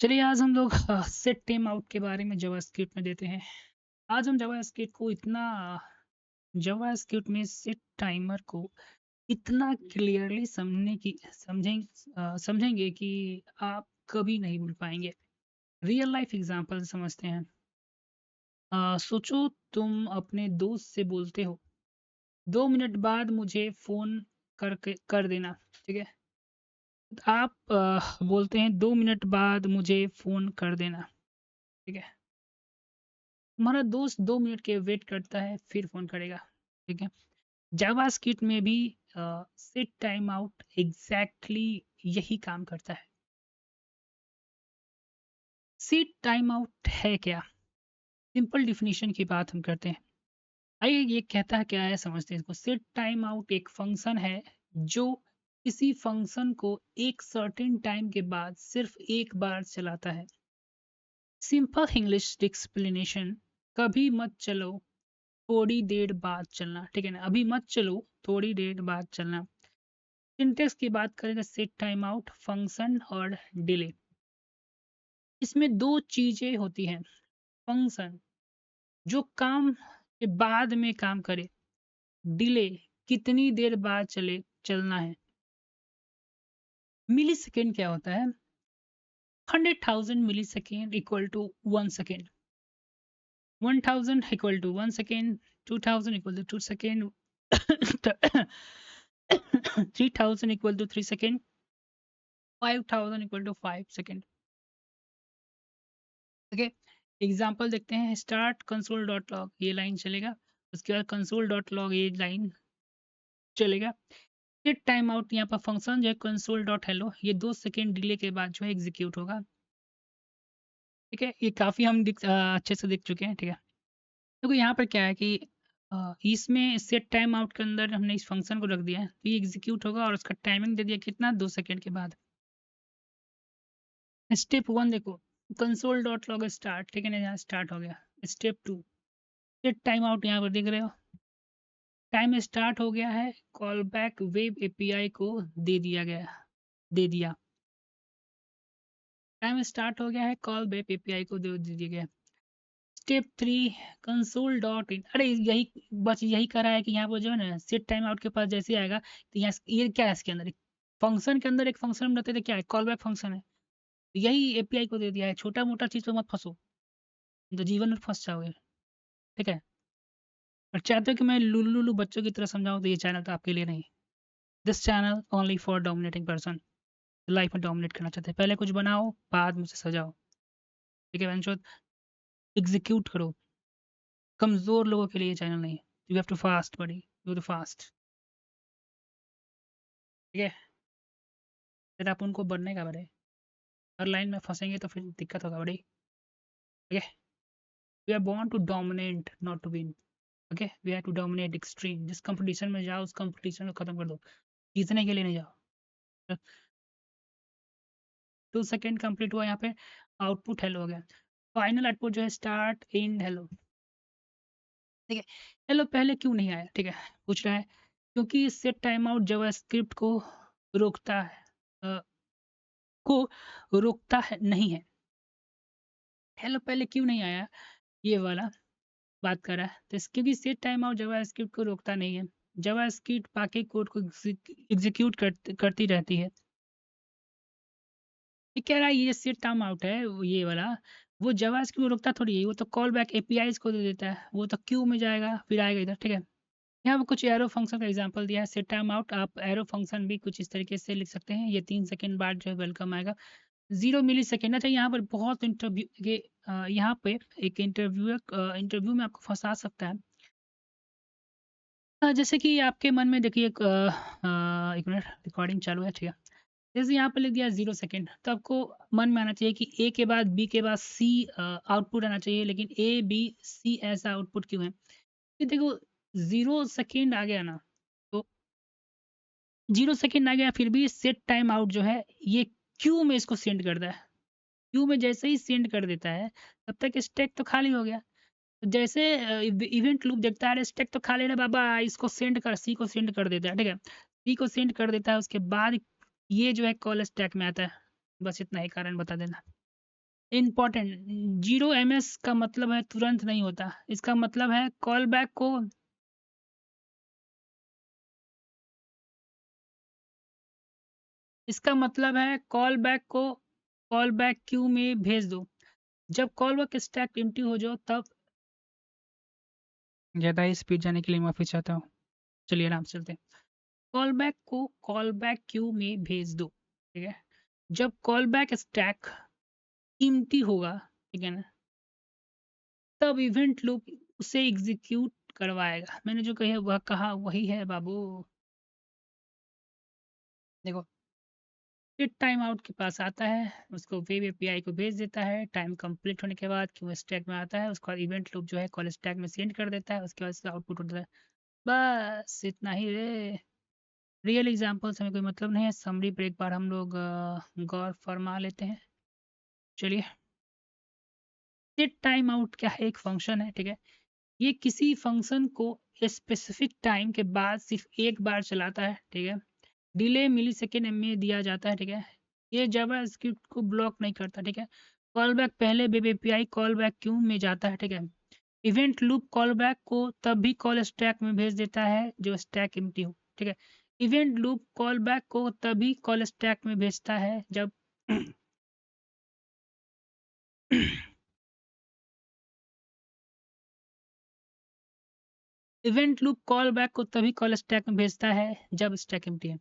चलिए आज हम लोग सेट टाइम आउट के बारे में जावास्क्रिप्ट में देते हैं। आज हम जावास्क्रिप्ट में सेट टाइमर को इतना क्लियरली समझेंगे कि आप कभी नहीं भूल पाएंगे। रियल लाइफ एग्जांपल समझते हैं। सोचो तुम अपने दोस्त से बोलते हो 2 मिनट बाद मुझे फोन कर देना। ठीक है, आप बोलते हैं 2 मिनट बाद मुझे फोन कर देना। ठीक है, तुम्हारा दोस्त 2 मिनट के वेट करता है फिर फोन करेगा। ठीक है, जावास्क्रिप्ट में भी सेट टाइम आउट एग्जैक्टली यही काम करता है। सेट टाइम आउट है क्या? सिंपल डिफिनीशन की बात हम करते हैं। आइए ये कहता है क्या है समझते हैं इसको। सेट टाइम आउट एक फंक्शन है जो किसी फंक्शन को एक सर्टेन टाइम के बाद सिर्फ एक बार चलाता है। सिंपल इंग्लिश एक्सप्लेनेशन, कभी मत चलो थोड़ी देर बाद चलना। ठीक है ना, अभी मत चलो थोड़ी देर बाद चलना। सिंटेक्स की बात करें तो सेट टाइम आउट फंक्शन और डिले, इसमें दो चीजें होती हैं। फंक्शन जो काम के बाद में काम करे, डिले कितनी देर बाद चलना है। मिली सेकेंड क्या होता है? 100,000 millisecond equal to 1 second, 1,000 equal to 1 second, 2,000 equal to 2 second, 3,000 equal to 3 second, 5,000 equal to 5 second. Okay, example देखते हैं। स्टार्ट कंसोल डॉट लॉग ये लाइन चलेगा, उसके बाद कंसोल डॉट लॉग ये लाइन चलेगा। सेट टाइम आउट यहाँ पर फंक्शन जो है कंसोल डॉट हेलो, ये 2 सेकेंड डिले के बाद जो है एग्जीक्यूट होगा। ठीक है, ये काफ़ी हम अच्छे से दिख चुके हैं। ठीक है, देखो यहाँ पर क्या है कि इसमें सेट टाइम आउट के अंदर हमने इस फंक्शन को रख दिया है तो ये एग्जीक्यूट होगा और उसका टाइमिंग दे दिया कितना, 2 सेकेंड के बाद। स्टेप 1 देखो, कंसोल डॉट लॉग स्टार्ट। ठीक है ना, यहाँ स्टार्ट हो गया। स्टेप 2, सेट टाइम आउट यहाँ पर देख रहे हो, टाइम स्टार्ट हो गया है, कॉल बैक वेब एपीआई को दे दिया। टाइम स्टार्ट हो गया है, कॉल बैक एपीआई को दे दिया गया। Step 3, console dot in. अरे यही बस यही करा है कि यहाँ पर जो है ना सेट टाइम आउट के पास जैसे आएगा तो यहाँ ये क्या है, इसके अंदर फंक्शन के अंदर एक फंक्शन में रहते थे, क्या है, कॉल बैक फंक्शन है। यही एपीआई को दे दिया है। छोटा मोटा चीज पे मत फंसो, तो जीवन में फंस जाओगे। ठीक है, और चाहते हो कि मैं लुल्लू लुल्लू बच्चों की तरह समझाऊं तो ये चैनल तो आपके लिए नहीं। This channel only for dominating person, life में डोमिनेट करना चाहते हैं। पहले कुछ बनाओ बाद में से सजाओ। ठीक है बहनचोद, एग्जीक्यूट करो। कमजोर लोगों के लिए ये चैनल नहीं है। You have to fast buddy, you have to fast. ठीक है, फिर आप उनको बढ़ने का बढ़े। हर लाइन में फंसेंगे तो फिर दिक्कत होगा बड़ी। ठीक है, we are born to dominate not to win. Okay, we have to dominate extreme. जिस कंपटीशन में जाओ उस कंपटीशन को खत्म कर दो, जीतने के लिए नहीं जाओ। 2 सेकेंड कंप्लीट हुआ यहाँ पे, आउटपुट हेलो हो गया। फाइनल आउटपुट जो है स्टार्ट एंड हेलो। ठीक है, हेलो पहले क्यों नहीं आया? ठीक है, पूछ रहा है क्योंकि सेट टाइम आउट जावास्क्रिप्ट रोकता है अ, को रोकता है नहीं है। हेलो पहले क्यों नहीं आया, ये वाला बात कर रहा है। तो क्योंकि सेट टाइम आउट जावास्क्रिप्ट को रोकता नहीं है। जावास्क्रिप्ट बाकी कोड को एग्जीक्यूट करती रहती है। ये कह रहा है ये सेट टाइम आउट है ये वाला, वो जावास्क्रिप्ट को रोकता थोड़ी है, वो तो कॉल बैक एपीआईज को दे देता है। वो तो क्यू में जाएगा फिर आएगा इधर। ठीक है, यहाँ पे कुछ एरो फंक्शन का एग्जांपल दिया है। सेट टाइम आउट आप एरो फंक्शन भी कुछ इस तरीके से लिख सकते हैं। ये 3 सेकेंड बाद जो है वेलकम आएगा, 0 मिली सेकेंड। अच्छा, यहाँ पर बहुत इंटरव्यू ये यहाँ पे एक इंटरव्यू में आपको फंसा सकता है। जैसे कि आपके मन में देखिए एक मिनट रिकॉर्डिंग चालू है। ठीक है, जैसे यहाँ पे लिख दिया 0 सेकेंड, तो आपको मन में आना चाहिए कि ए के बाद बी के बाद सी आउटपुट आना चाहिए, लेकिन ए बी सी ऐसा आउटपुट क्यों है? ये देखो 0 सेकेंड आ गया ना, तो 0 सेकेंड आ गया फिर भी सेट टाइम आउट जो है ये क्यू में इसको सेंड करता है। क्यू में जैसे ही सेंड कर देता है तब तक स्टैक तो खाली हो गया। तो जैसे इवेंट लूप देखता है, स्टैक तो खाली है बाबा, इसको सेंड कर, सी को सेंड कर देता है। ठीक है, सी को सेंड कर देता है, उसके बाद ये जो है कॉल स्टैक में आता है। बस इतना ही कारण बता देना। इम्पोर्टेंट, 0 ms का मतलब है तुरंत नहीं होता, इसका मतलब है कॉल बैक को, इसका मतलब है कॉल बैक को कॉल बैक क्यू में भेज दो। जब कॉल बैक स्टैक एम्प्टी हो जाओ तब, ज़्यादा स्पीड जाने के लिए माफ़ी चाहता हूँ। चलिए आराम से चलते हैं। कॉल बैक को कॉल बैक क्यू में भेज दो, ठीक है? जब कॉल बैक स्टैक एम्प्टी होगा, ठीक है ना? तब इवेंट लूप उसे एग्जीक्यूट करवाएगा। मैंने जो कही वह कहा वही है बाबू। देखो, फिर टाइम आउट के पास आता है, उसको वेब एपीआई को भेज देता है, टाइम कंप्लीट होने के बाद क्यों स्टैक में आता है, उसके बाद इवेंट लूप जो है कॉल स्टैक में सेंड कर देता है, उसके बाद इसका आउटपुट होता है। बस इतना ही रे। रियल एग्जांपल से हमें कोई मतलब नहीं है, समरी पर एक बार हम लोग गौर फरमा लेते हैं। चलिए, सेट टाइम आउट क्या है? एक फंक्शन है, ठीक है? ये किसी फंक्शन को स्पेसिफिक टाइम के बाद सिर्फ एक बार चलाता है, ठीक है? डिले मिलीसेकेंड में दिया जाता है, ठीक है? ये जावास्क्रिप्ट को ब्लॉक नहीं करता, ठीक है? कॉल बैक पहले web API call back Q में जाता है, ठीक है? इवेंट लूप कॉल बैक को तब भी कॉल स्टैक में भेज देता है जो स्टैक एम्प्टी हो, ठीक है? इवेंट लूप कॉल बैक को तभी कॉल स्टैक में भेजता है जब इवेंट लूप कॉल बैक को तभी कॉल स्टैक में भेजता है जब स्टैक एम्प्टी है।